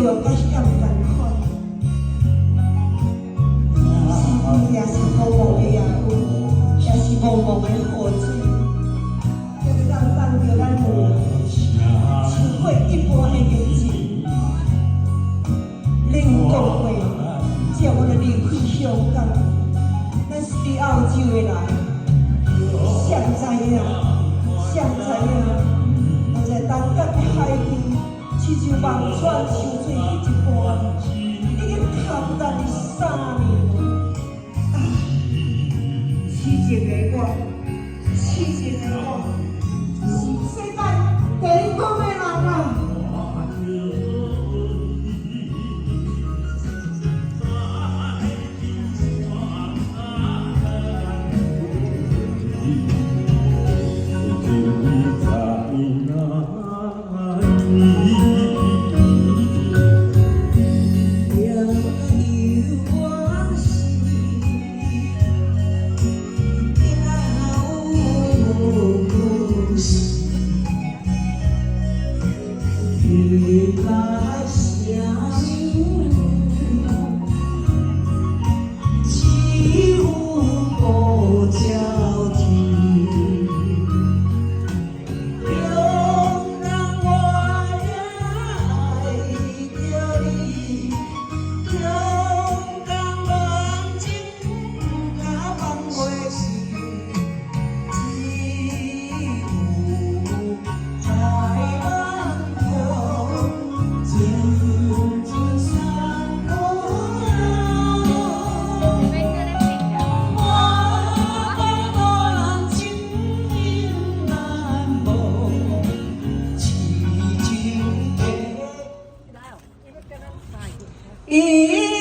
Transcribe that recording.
着甲嫌同款，是也是茫茫的夜云，也是茫茫的雨水，就当放着咱两像火一般的眼睛。恁讲话，只我来离开香港，咱是伫澳洲的人，谁知影？谁知影？我在东港的海边，亲像望穿受罪迄一般，已经空等3年了。痴情的我，痴情的我，是世界第一讲的人啊！一